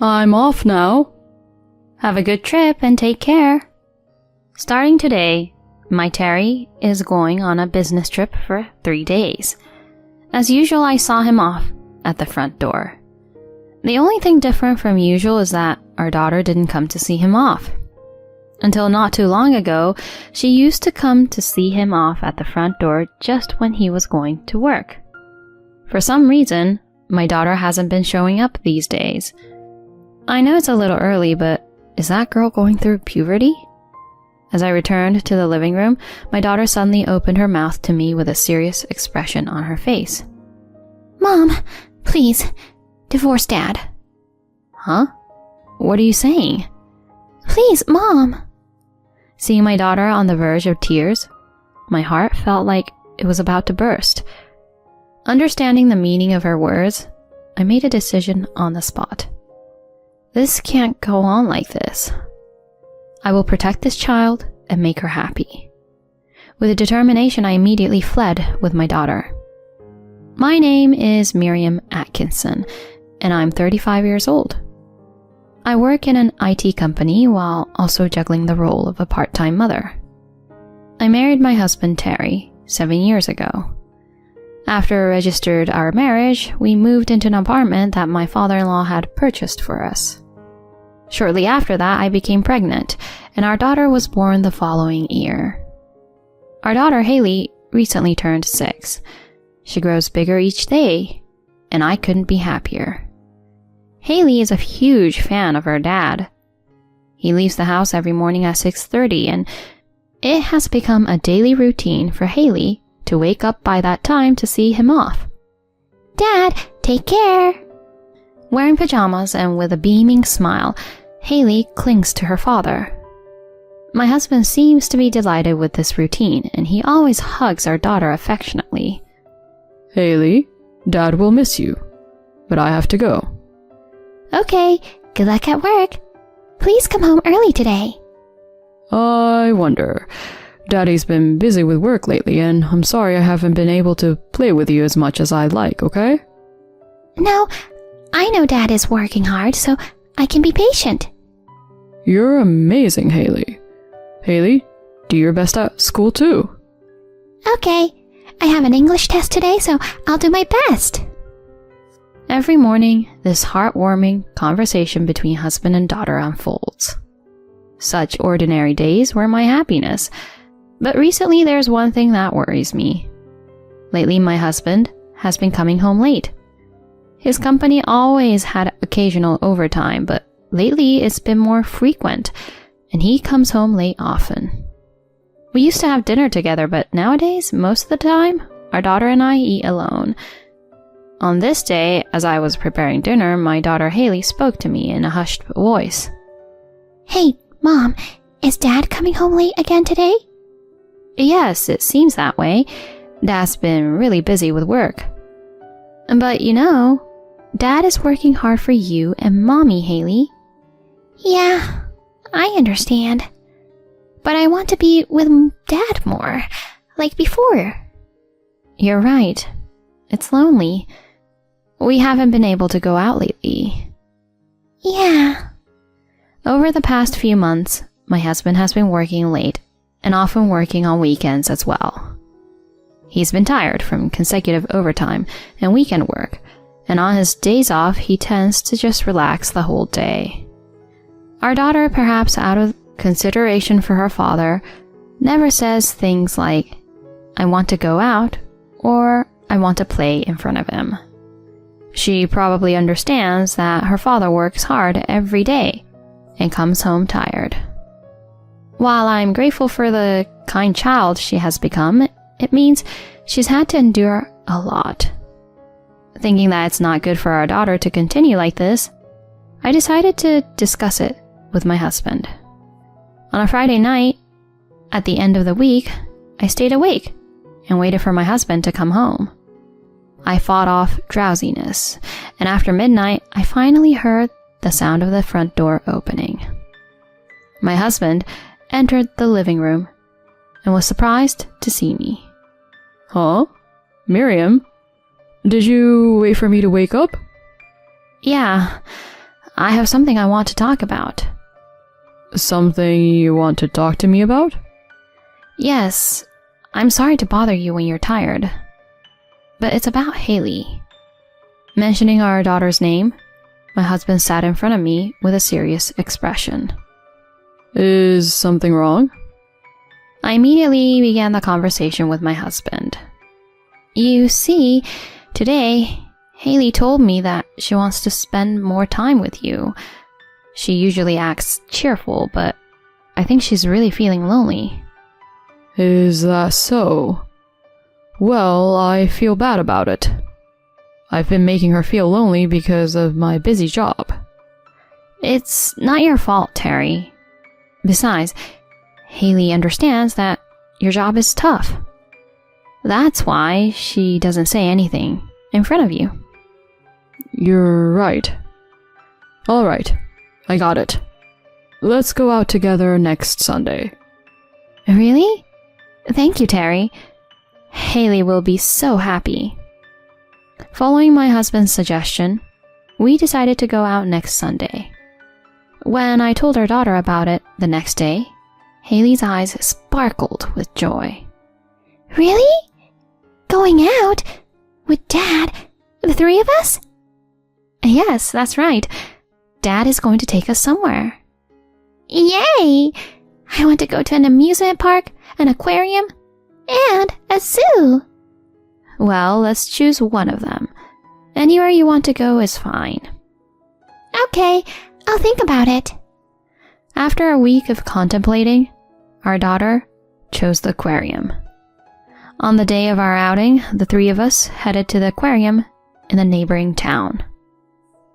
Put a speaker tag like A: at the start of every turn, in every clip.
A: I'm off now.
B: Have a good trip and take care. Starting today, my Terry is going on a business trip for 3 days. As usual, I saw him off at the front door. The only thing different from usual is that our daughter didn't come to see him off. Until not too long ago, she used to come to see him off at the front door just when he was going to work. For some reason, my daughter hasn't been showing up these days. I know it's a little early, but is that girl going through puberty? As I returned to the living room, my daughter suddenly opened her mouth to me with a serious expression on her face.
C: Mom, please, divorce Dad.
B: Huh? What are you saying?
C: Please, Mom.
B: Seeing my daughter on the verge of tears, my heart felt like it was about to burst. Understanding the meaning of her words, I made a decision on the spot. This can't go on like this. I will protect this child and make her happy. With a determination, I immediately fled with my daughter. My name is Miriam Atkinson, and I'm 35 years old. I work in an IT company while also juggling the role of a part-time mother. I married my husband Terry 7 years ago. After we registered our marriage, we moved into an apartment that my father-in-law had purchased for us. Shortly after that, I became pregnant, and our daughter was born the following year. Our daughter Haley recently turned 6. She grows bigger each day, and I couldn't be happier. Haley is a huge fan of her dad. He leaves the house every morning at 6:30, and it has become a daily routine for Haley to wake up by that time to see him off.
C: Dad, take care.
B: Wearing pajamas and with a beaming smile, Haley clings to her father. My husband seems to be delighted with this routine, and he always hugs our daughter affectionately.
A: Haley, Dad will miss you, but I have to go.
C: Okay, good luck at work. Please come home early today.
A: I wonder. Daddy's been busy with work lately, and I'm sorry I haven't been able to play with you as much as I'd like, okay?
C: No, I know Dad is working hard, so I can be patient.
A: You're amazing, Haley. Haley, do your best at school too.
C: Okay, I have an English test today, so I'll do my best.
B: Every morning, this heartwarming conversation between husband and daughter unfolds. Such ordinary days were my happiness, but recently there's one thing that worries me. Lately, my husband has been coming home late. His company always had occasional overtime, but lately it's been more frequent, and he comes home late often. We used to have dinner together, but nowadays, most of the time, our daughter and I eat alone. On this day, as I was preparing dinner, my daughter Haley spoke to me in a hushed voice.
C: Hey, Mom, is Dad coming home late again today?
B: Yes, it seems that way. Dad's been really busy with work. But you know, Dad is working hard for you and Mommy, Haley.
C: Yeah, I understand. But I want to be with Dad more, like before.
B: You're right. It's lonely. We haven't been able to go out lately.
C: Yeah.
B: Over the past few months, my husband has been working late and often working on weekends as well. He's been tired from consecutive overtime and weekend work, and on his days off, he tends to just relax the whole day. Our daughter, perhaps out of consideration for her father, never says things like, "I want to go out," or "I want to play in front of him." She probably understands that her father works hard every day and comes home tired. While I'm grateful for the kind child she has become, it means she's had to endure a lot. Thinking that it's not good for our daughter to continue like this, I decided to discuss it with my husband. On a Friday night, at the end of the week, I stayed awake and waited for my husband to come home. I fought off drowsiness, and after midnight, I finally heard the sound of the front door opening. My husband entered the living room and was surprised to see me.
A: Huh? Miriam? Did you wait for me to wake up?
B: Yeah, I have something I want to talk about.
A: Something you want to talk to me about?
B: Yes, I'm sorry to bother you when you're tired. But it's about Haley. Mentioning our daughter's name, my husband sat in front of me with a serious expression.
A: Is something wrong?
B: I immediately began the conversation with my husband. You see, today, Haley told me that she wants to spend more time with you. She usually acts cheerful, but I think she's really feeling lonely.
A: Is that so? Well, I feel bad about it. I've been making her feel lonely because of my busy job.
B: It's not your fault, Terry. Besides, Haley understands that your job is tough. That's why she doesn't say anything in front of you.
A: You're right. All right, I got it. Let's go out together next Sunday.
B: Really? Thank you, Terry. Haley will be so happy. Following my husband's suggestion, we decided to go out next Sunday. When I told our daughter about it the next day, Haley's eyes sparkled with joy.
C: Really? Going out? With Dad? The three of us?
B: Yes, that's right. Dad is going to take us somewhere.
C: Yay! I want to go to an amusement park, an aquarium, and a zoo.
B: Well, let's choose one of them. Anywhere you want to go is fine.
C: Okay, I'll think about it.
B: After a week of contemplating, our daughter chose the aquarium. On the day of our outing, the three of us headed to the aquarium in the neighboring town.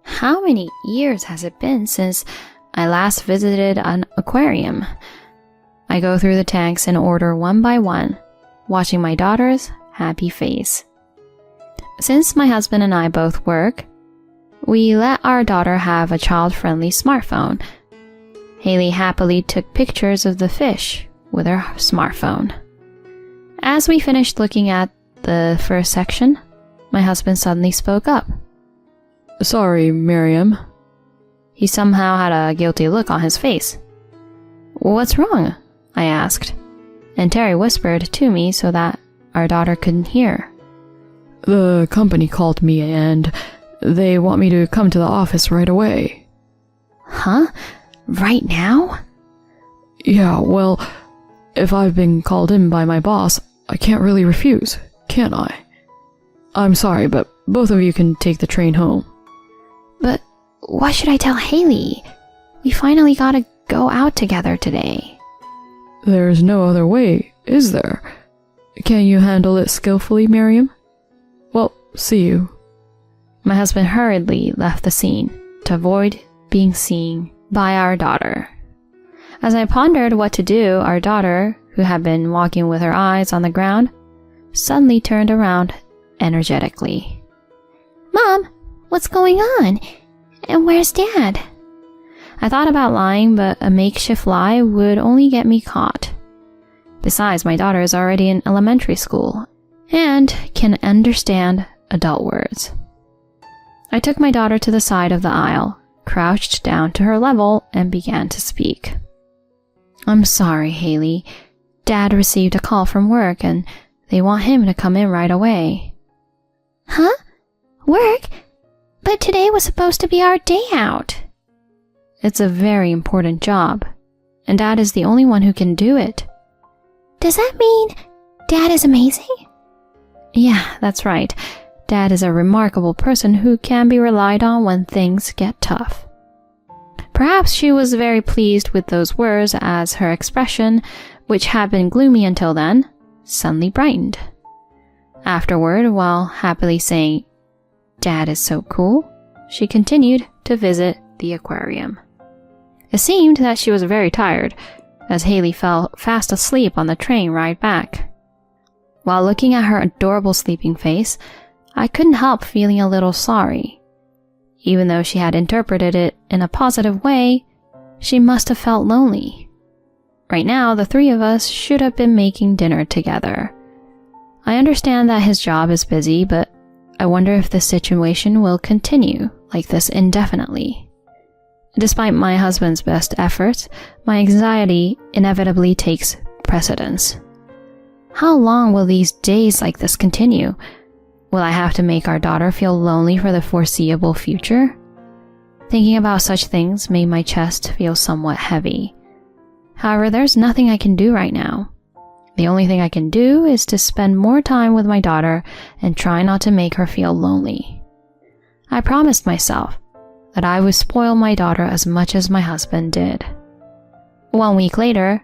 B: How many years has it been since I last visited an aquarium? I go through the tanks in order one by one, watching my daughter's happy face. Since my husband and I both work, we let our daughter have a child-friendly smartphone. Haley happily took pictures of the fish with her smartphone. As we finished looking at the first section, my husband suddenly spoke up.
A: Sorry, Miriam.
B: He somehow had a guilty look on his face. What's wrong? I asked, and Terry whispered to me so that our daughter couldn't hear.
A: The company called me and they want me to come to the office right away.
B: Huh? Right now?
A: Yeah, well, if I've been called in by my boss, I can't really refuse, can I? I'm sorry, but both of you can take the train home.
B: But what should I tell Haley? We finally gotta go out together today.
A: There's no other way, is there? Can you handle it skillfully, Miriam? Well, see you.
B: My husband hurriedly left the scene to avoid being seen by our daughter. As I pondered what to do, our daughter, who had been walking with her eyes on the ground, suddenly turned around energetically.
C: Mom, what's going on? And where's Dad?
B: I thought about lying, but a makeshift lie would only get me caught. Besides, my daughter is already in elementary school and can understand adult words. I took my daughter to the side of the aisle, crouched down to her level, and began to speak. I'm sorry, Haley. Dad received a call from work and they want him to come in right away.
C: Huh? Work? But today was supposed to be our day out.
B: It's a very important job, and Dad is the only one who can do it.
C: Does that mean Dad is amazing?
B: Yeah, that's right. Dad is a remarkable person who can be relied on when things get tough. Perhaps she was very pleased with those words as her expression, which had been gloomy until then, suddenly brightened. Afterward, while happily saying, "Dad is so cool," she continued to visit the aquarium. It seemed that she was very tired, as Haley fell fast asleep on the train ride back. While looking at her adorable sleeping face, I couldn't help feeling a little sorry. Even though she had interpreted it in a positive way, she must have felt lonely. Right now, the three of us should have been making dinner together. I understand that his job is busy, but I wonder if this situation will continue like this indefinitely. Despite my husband's best efforts, my anxiety inevitably takes precedence. How long will these days like this continue? Will I have to make our daughter feel lonely for the foreseeable future? Thinking about such things made my chest feel somewhat heavy. However, there's nothing I can do right now. The only thing I can do is to spend more time with my daughter and try not to make her feel lonely. I promised myself that I would spoil my daughter as much as my husband did. 1 week later,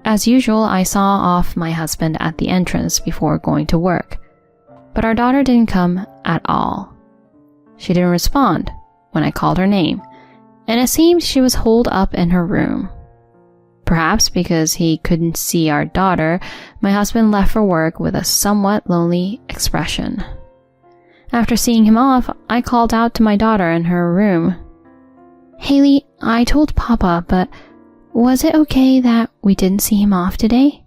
B: as usual, I saw off my husband at the entrance before going to work, but our daughter didn't come at all. She didn't respond when I called her name, and it seemed she was holed up in her room. Perhaps because he couldn't see our daughter, my husband left for work with a somewhat lonely expression. After seeing him off, I called out to my daughter in her room. "Haley, I told Papa, but was it okay that we didn't see him off today?"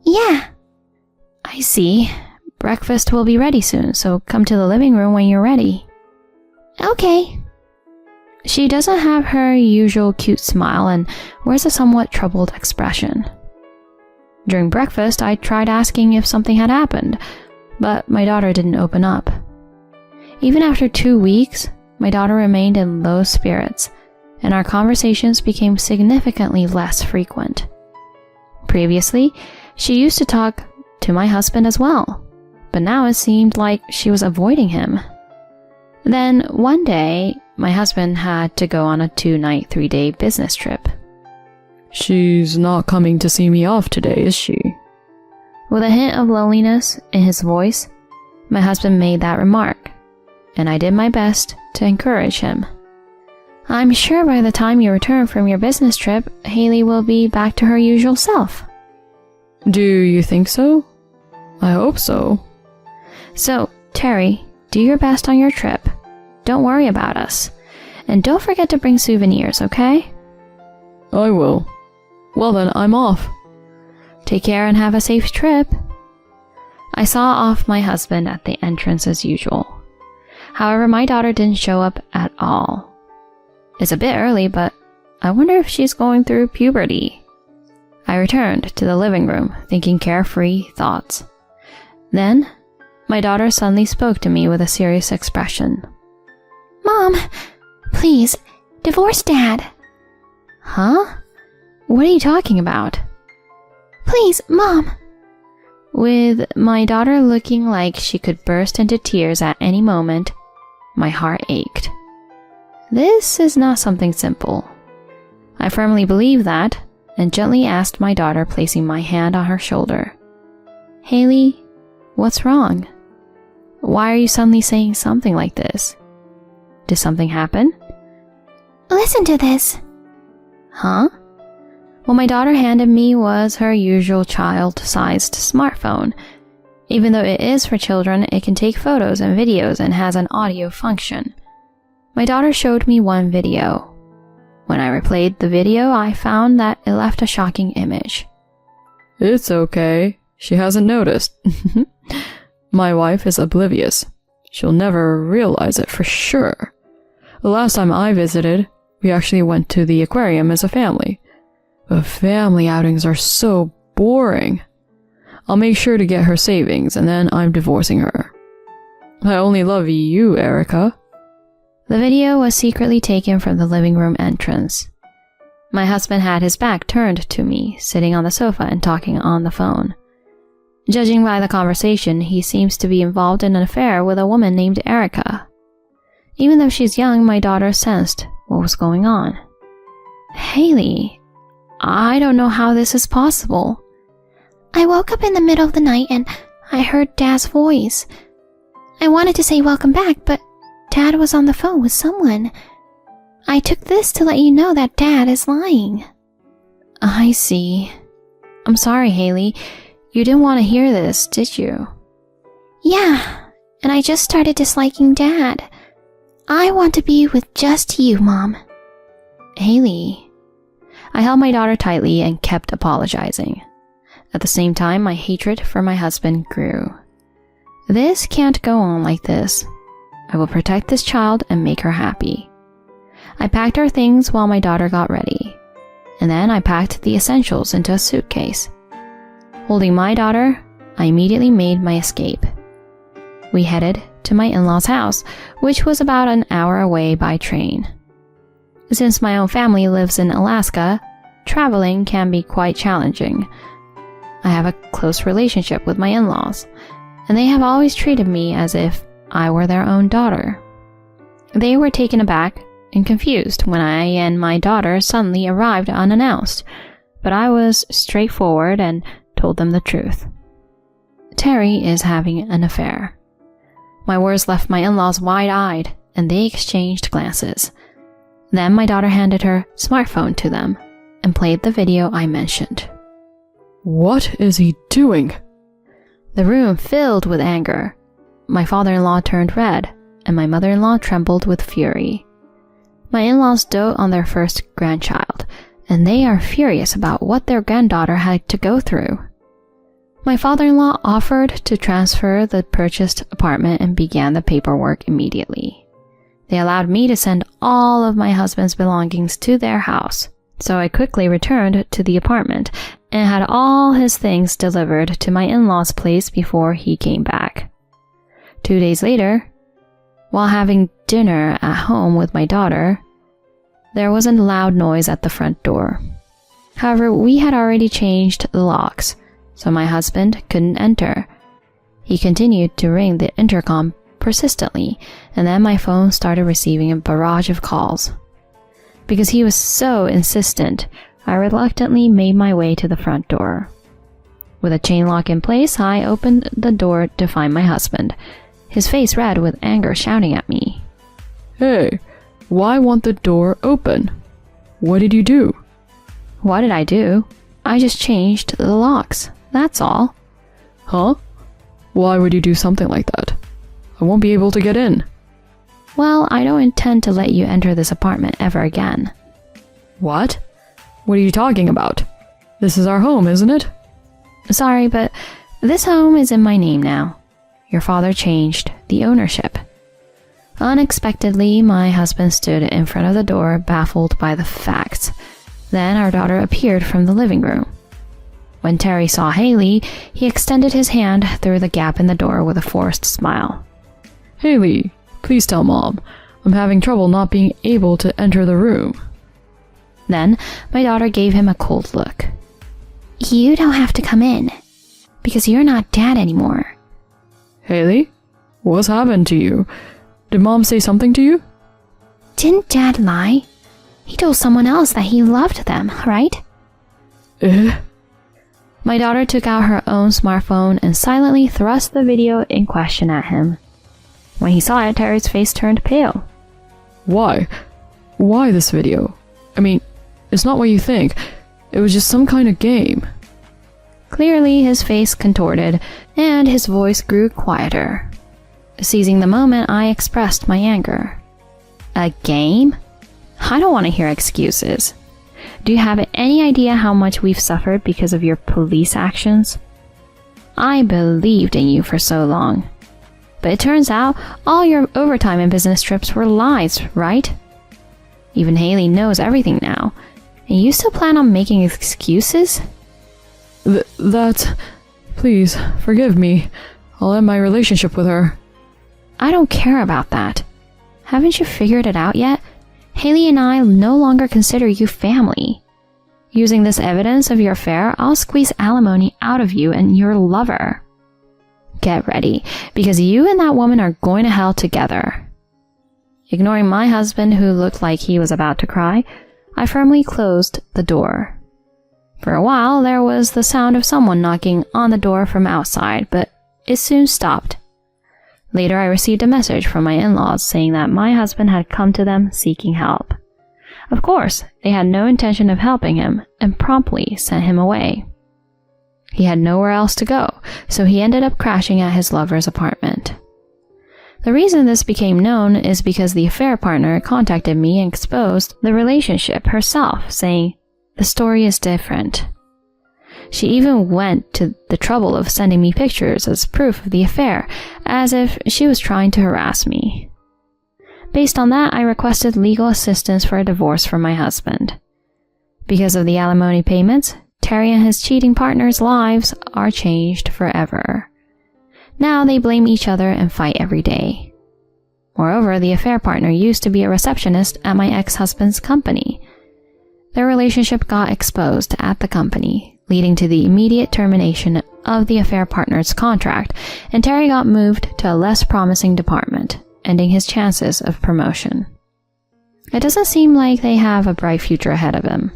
C: Yeah.
B: "I see. Breakfast will be ready soon, so come to the living room when you're ready."
C: Okay.
B: She doesn't have her usual cute smile and wears a somewhat troubled expression. During breakfast, I tried asking if something had happened, but my daughter didn't open up. Even after 2 weeks, my daughter remained in low spirits, and our conversations became significantly less frequent. Previously, she used to talk to my husband as well, but now it seemed like she was avoiding him. Then, one day, my husband had to go on a 2-night, 3-day business trip.
A: She's not coming to see me off today, is she?
B: With a hint of loneliness in his voice, my husband made that remark, and I did my best to encourage him. "I'm sure by the time you return from your business trip, Haley will be back to her usual self."
A: Do you think so? I hope so.
B: "So, Terry, do your best on your trip. Don't worry about us. And don't forget to bring souvenirs, okay?"
A: I will. Well then, I'm off.
B: "Take care and have a safe trip." I saw off my husband at the entrance as usual. However, my daughter didn't show up at all. It's a bit early, but I wonder if she's going through puberty. I returned to the living room, thinking carefree thoughts. Then, my daughter suddenly spoke to me with a serious expression.
C: Mom, please, divorce Dad.
B: "Huh? What are you talking about?"
C: Please, Mom.
B: With my daughter looking like she could burst into tears at any moment, my heart ached. This is not something simple. I firmly believe that, and gently asked my daughter, placing my hand on her shoulder. "Haley, what's wrong? Why are you suddenly saying something like this? Did something happen?"
C: Listen to this.
B: "Huh?" What my daughter handed me was her usual child-sized smartphone. Even though it is for children, it can take photos and videos and has an audio function. My daughter showed me one video. When I replayed the video, I found that it left a shocking image.
A: It's okay. She hasn't noticed. My wife is oblivious. She'll never realize it for sure. The last time I visited, we actually went to the aquarium as a family. But family outings are so boring. I'll make sure to get her savings, and then I'm divorcing her. I only love you, Erica.
B: The video was secretly taken from the living room entrance. My husband had his back turned to me, sitting on the sofa and talking on the phone. Judging by the conversation, he seems to be involved in an affair with a woman named Erica. Even though she's young, my daughter sensed what was going on. "Haley, I don't know how this is possible."
C: I woke up in the middle of the night and I heard Dad's voice. I wanted to say welcome back, but Dad was on the phone with someone. I took this to let you know that Dad is lying.
B: I see. I'm sorry, Haley. You didn't want to hear this, did you?
C: Yeah, and I just started disliking Dad. I want to be with just you, Mom.
B: Haley. I held my daughter tightly and kept apologizing. At the same time, my hatred for my husband grew. This can't go on like this. I will protect this child and make her happy. I packed our things while my daughter got ready, and then I packed the essentials into a suitcase. Holding my daughter, I immediately made my escape. We headed to my in-laws' house, which was about an hour away by train. Since my own family lives in Alaska, traveling can be quite challenging. I have a close relationship with my in-laws, and they have always treated me as if I were their own daughter. They were taken aback and confused when I and my daughter suddenly arrived unannounced, but I was straightforward and told them the truth. Terry is having an affair. My words left my in-laws wide-eyed, and they exchanged glances. Then my daughter handed her smartphone to them and played the video I mentioned.
A: What is he doing?
B: The room filled with anger. My father-in-law turned red, and my mother-in-law trembled with fury. My in-laws dote on their first grandchild, and they are furious about what their granddaughter had to go through. My father-in-law offered to transfer the purchased apartment and began the paperwork immediately. They allowed me to send all of my husband's belongings to their house, so I quickly returned to the apartment and had all his things delivered to my in-laws' place before he came back. 2 days later, while having dinner at home with my daughter, there was a loud noise at the front door. However, we had already changed the locks, so my husband couldn't enter. He continued to ring the intercom persistently, and then my phone started receiving a barrage of calls. Because he was so insistent, I reluctantly made my way to the front door. With a chain lock in place, I opened the door to find my husband, his face red with anger, shouting at me.
A: Hey, why want the door open? What did you do?
B: What did I do? I just changed the locks, that's all.
A: Huh? Why would you do something like that? I won't be able to get in.
B: Well, I don't intend to let you enter this apartment ever again.
A: What? What are you talking about? This is our home, isn't it?
B: Sorry, but this home is in my name now. Your father changed the ownership. Unexpectedly, my husband stood in front of the door, baffled by the facts. Then our daughter appeared from the living room. When Terry saw Haley, he extended his hand through the gap in the door with a forced smile.
A: Haley, please tell Mom. I'm having trouble not being able to enter the room.
B: Then my daughter gave him a cold look.
C: You don't have to come in, because you're not Dad anymore.
A: Haley, what's happened to you? Did Mom say something to you?
C: Didn't Dad lie? He told someone else that he loved them, right?
B: My daughter took out her own smartphone and silently thrust the video in question at him. When he saw it, Terry's face turned pale.
A: Why? Why this video? I mean, it's not what you think. It was just some kind of game.
B: Clearly, his face contorted, and his voice grew quieter. Seizing the moment, I expressed my anger. A game? I don't want to hear excuses. Do you have any idea how much we've suffered because of your police actions? I believed in you for so long. But it turns out all your overtime and business trips were lies, right? Even Haley knows everything now. And you still plan on making excuses?
A: Please, forgive me. I'll end my relationship with her.
B: I don't care about that. Haven't you figured it out yet? Haley and I no longer consider you family. Using this evidence of your affair, I'll squeeze alimony out of you and your lover. Get ready, because you and that woman are going to hell together. Ignoring my husband, who looked like he was about to cry, I firmly closed the door. For a while, there was the sound of someone knocking on the door from outside, but it soon stopped. Later, I received a message from my in-laws saying that my husband had come to them seeking help. Of course, they had no intention of helping him and promptly sent him away. He had nowhere else to go, so he ended up crashing at his lover's apartment. The reason this became known is because the affair partner contacted me and exposed the relationship herself, saying, "The story is different." She even went to the trouble of sending me pictures as proof of the affair, as if she was trying to harass me. Based on that, I requested legal assistance for a divorce from my husband. Because of the alimony payments, Terry and his cheating partner's lives are changed forever. Now they blame each other and fight every day. Moreover, the affair partner used to be a receptionist at my ex-husband's company. Their relationship got exposed at the company, leading to the immediate termination of the affair partner's contract, and Terry got moved to a less promising department, ending his chances of promotion. It doesn't seem like they have a bright future ahead of him.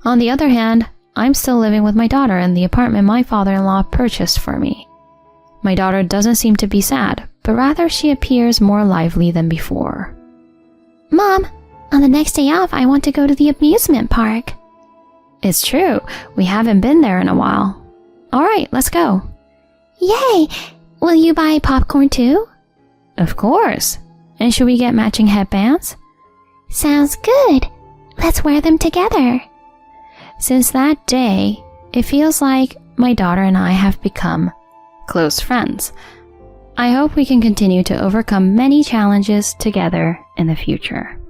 B: On the other hand, I'm still living with my daughter in the apartment my father-in-law purchased for me. My daughter doesn't seem to be sad, but rather she appears more lively than before.
C: Mom, on the next day off, I want to go to the amusement park.
B: It's true, we haven't been there in a while. Alright, let's go.
C: Yay! Will you buy popcorn too?
B: Of course. And should we get matching headbands?
C: Sounds good. Let's wear them together.
B: Since that day, it feels like my daughter and I have become close friends. I hope we can continue to overcome many challenges together in the future.